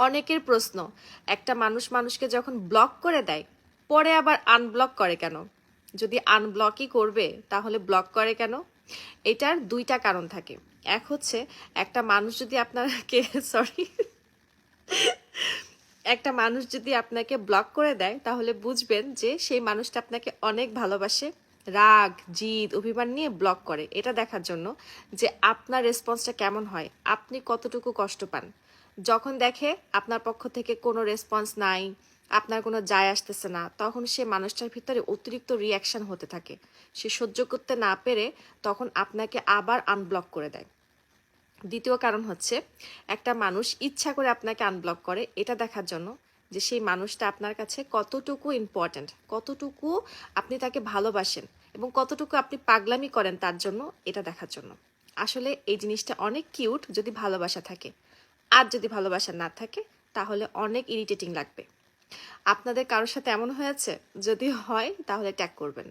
অনেকের প্রশ্ন, একটা মানুষ মানুষকে যখন ব্লক করে দেয় পরে আবার আনব্লক করে কেন? যদি আনব্লকই করবে তাহলে ব্লক করে কেন? এটার দুইটা কারণ থাকে। এক হচ্ছে একটা মানুষ যদি আপনাকে সরি একটা মানুষ যদি আপনাকে ব্লক করে দেয় তাহলে বুঝবেন যে সেই মানুষটা আপনাকে অনেক ভালোবাসে, রাগ জিদ অভিমান নিয়ে ব্লক করে এটা দেখার জন্য যে আপনার রেসপন্সটা কেমন হয়, আপনি কতটুকু কষ্ট পান। যখন দেখে আপনার পক্ষ থেকে কোনো রেসপন্স নাই, আপনার কোনো যায় আসতেছে না, তখন সে মানুষটার ভিতরে অতিরিক্ত রিয়াকশন হতে থাকে। সে সহ্য করতে না পেরে তখন আপনাকে আবার আনব্লক করে দেয়। দ্বিতীয় কারণ হচ্ছে একটা মানুষ ইচ্ছা করে আপনাকে আনব্লক করে এটা দেখার জন্য যে সেই মানুষটা আপনার কাছে কতটুকু ইম্পর্ট্যান্ট, কতটুকু আপনি তাকে ভালোবাসেন এবং কতটুকু আপনি পাগলামি করেন তার জন্য, এটা দেখার জন্য। আসলে এই জিনিসটা অনেক কিউট যদি ভালোবাসা থাকে, আর যদি ভালোবাসা না থাকে তাহলে অনেক ইরিটেটিং লাগবে। আপনাদের কারোর সাথে এমন হয়েছে? যদি হয় তাহলে ট্যাগ করবেন।